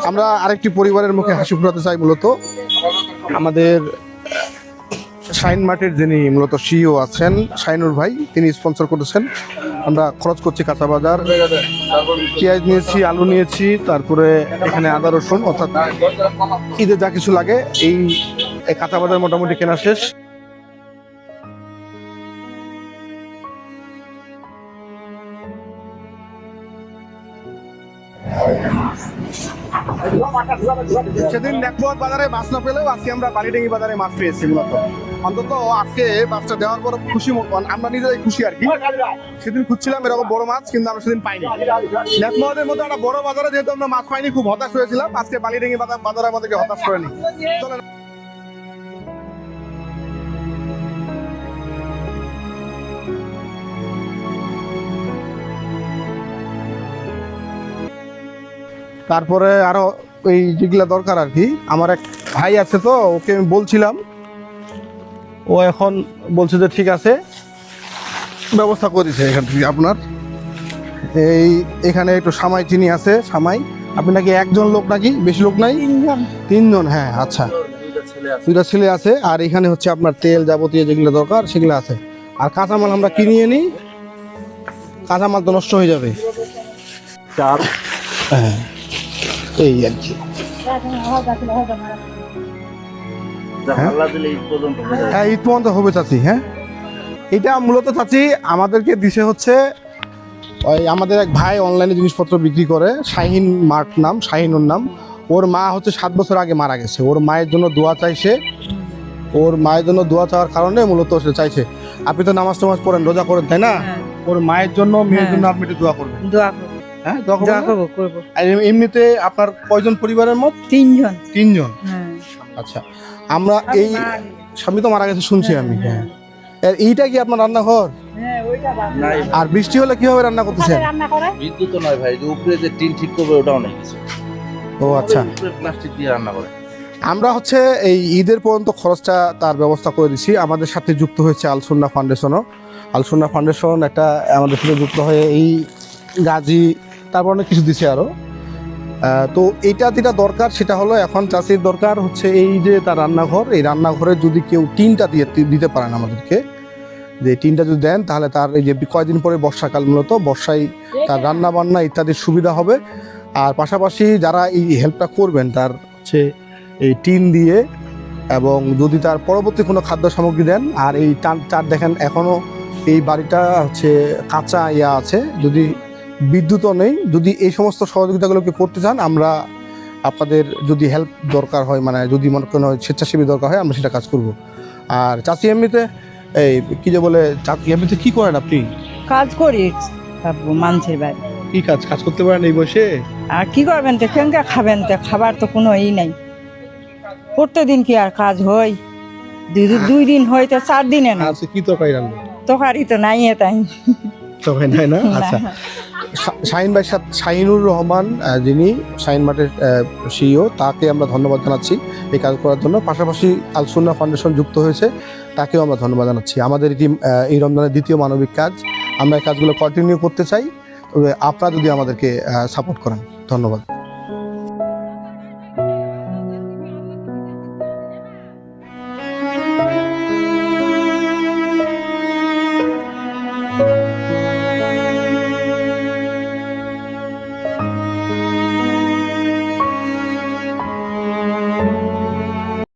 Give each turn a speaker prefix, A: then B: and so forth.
A: আমরা আরেকটি পরিবারের মুখে হাসি ফোটাতে চাই। মূলত আমাদের শাইন মার্টের যিনি মূলত সিইও আছেন শাইনুর ভাই, তিনি স্পন্সর করেছেন। আমরা খরচ করছি কাঁচা বাজার, পেঁয়াজ নিয়েছি, আলু নিয়েছি, তারপরে এখানে আদা রসুন, অর্থাৎ ঈদে যা কিছু লাগে এই কাঁচা বাজার মোটামুটি কেনা শেষ। সেদিন নেকমোহর বাজারে মাছ না পেলেও আজকে আমরা বালিডাঙ্গি বাজারে মাছ পেয়েছি। মূলত অন্তত আজকে মাছটা দেওয়ার পর খুশি, আমরা নিজেরাই খুশি আর কি। সেদিন খুঁজছিলাম এরকম বড় মাছ, কিন্তু আমরা সেদিন পাইনি। নেকমোহরের মতো একটা বড় বাজারে যেহেতু আমরা মাছ পাইনি, খুব হতাশ হয়েছিলাম। আজকে বালিডাঙ্গি বাজার আমাদেরকে হতাশ করেনি। চলেন তারপরে আরো এই যেগুলা দরকার আর কি। আমার এক ভাই আছে, তো ওকে আমি বলছিলাম, ও এখন বলছে যে ঠিক আছে, ব্যবস্থা করে দিচ্ছে এখান থেকে। আপনার এখানে একটু সামাই চিনি আছে, সামাই। আপনি নাকি একজন লোক, নাকি বেশি লোক নাই? তিনজন। হ্যাঁ, আচ্ছা, দুইটা ছেলে আছে। আর এখানে হচ্ছে আপনার তেল যাবতীয় যেগুলো দরকার সেগুলো আছে। আর কাঁচামাল আমরা কিনিয়ে নিই, কাঁচামাল তো নষ্ট হয়ে যাবে। চার, হ্যাঁ, এই আর কি। হ্যাঁ, ঈদ পর্যন্ত হবে চাচি। হ্যাঁ, এটা মূলত চাচি আমাদেরকে দিছে হচ্ছে ওই আমাদের এক ভাই অনলাইনে জিনিসপত্র বিক্রি করে, শাহিন মার্ট নাম, শাহিনুর নাম। ওর মা হচ্ছে 7 বছর আগে মারা গেছে। ওর মায়ের জন্য দোয়া চাইছে। ওর মায়ের জন্য দোয়া চাওয়ার কারণে মূলত সে চাইছে। আপনি তো নামাজ টামাজ পড়েন, রোজা করেন, তাই না? ওর মায়ের জন্য, মেয়ের জন্য আপনি একটু দোয়া করবেন। হ্যাঁ, দোয়া করব। আর এমনিতে আপনার কয়জন পরিবারের মত? তিনজন। আচ্ছা, আমরা এই স্বামী তো মারা গেছে শুনছি আমি। হ্যাঁ, এইটা কি আপনার রান্নাঘর? আর বৃষ্টি হলে কিভাবে রান্না করতেছেন?
B: বিদ্যুৎ তো নয় ভাই, যে উপরে যে টিন ঠিক করবে ওটাও নেই কিছু।
A: ও আচ্ছা,
B: প্লাস্টিক দিয়ে রান্না করে।
A: আমরা হচ্ছে এই ঈদের পর্যন্ত খরচটা তার ব্যবস্থা করে দিচ্ছি। আমাদের সাথে যুক্ত হয়েছে আলসুন্না ফাউন্ডেশনও। আলসুন্না ফাউন্ডেশন একটা আমাদের সাথে যুক্ত হয়ে এই গাজি, তারপর অনেক কিছু দিছে আরও। তো এইটা যেটা দরকার সেটা হলো, এখন চাষির দরকার হচ্ছে এই যে তার রান্নাঘর। এই রান্নাঘরে যদি কেউ টিনটা দিতে পারেন আমাদেরকে, যে টিনটা যদি দেন, তাহলে তার এই যে কয়েকদিন পরে বর্ষাকাল, মূলত বর্ষায় তার রান্না বান্না ইত্যাদির সুবিধা হবে। আর পাশাপাশি যারা এই হেল্পটা করবেন তার হচ্ছে এই টিন দিয়ে, এবং যদি তার পরবর্তী কোনো খাদ্য সামগ্রী দেন। আর এই চার দেখেন এখনও এই বাড়িটা হচ্ছে কাঁচা আছে, যদি বিদ্যুৎও নেই। যদি এই সমস্ত সহযোগিতাগুলোকে করতে চান, আমরা আপনাদের যদি হেল্প দরকার হয়, মানে যদি মনে কোনো স্বেচ্ছাসেবী দরকার হয়, আমরা সেটা কাজ করব। আর চাচি এমনিতে এই কি যে বলে, চাচি এমনিতে কি করেন আপনি?
C: কাজ করি মানুষের বাড়ি।
A: কি কাজ করতে পারেন এই বসে? আর
C: কি করবেন তো, কেন খাবেন তো, খাবার তো কোনো নাই। প্রত্যেকদিন কি আর কাজ হয়? 2 দিন হয় তো 4 দিনে না।
A: আচ্ছা, কি তরকারি রান্না?
C: তরকারি তো নাই, তাই
A: তরকারি নাই না? আচ্ছা, শাহিন ভাই শাহিনুর রহমান, যিনি শাহিন মার্টের সিইও, তাকে আমরা ধন্যবাদ জানাচ্ছি এই কাজ করার জন্য। পাশাপাশি আলসুন্না ফাউন্ডেশন যুক্ত হয়েছে, তাকেও আমরা ধন্যবাদ জানাচ্ছি। আমাদের এই রমজানের দ্বিতীয় মানবিক কাজ, আমরা এই কাজগুলো কন্টিনিউ করতে চাই। তবে আপনারা যদি আমাদেরকে সাপোর্ট করেন। ধন্যবাদ।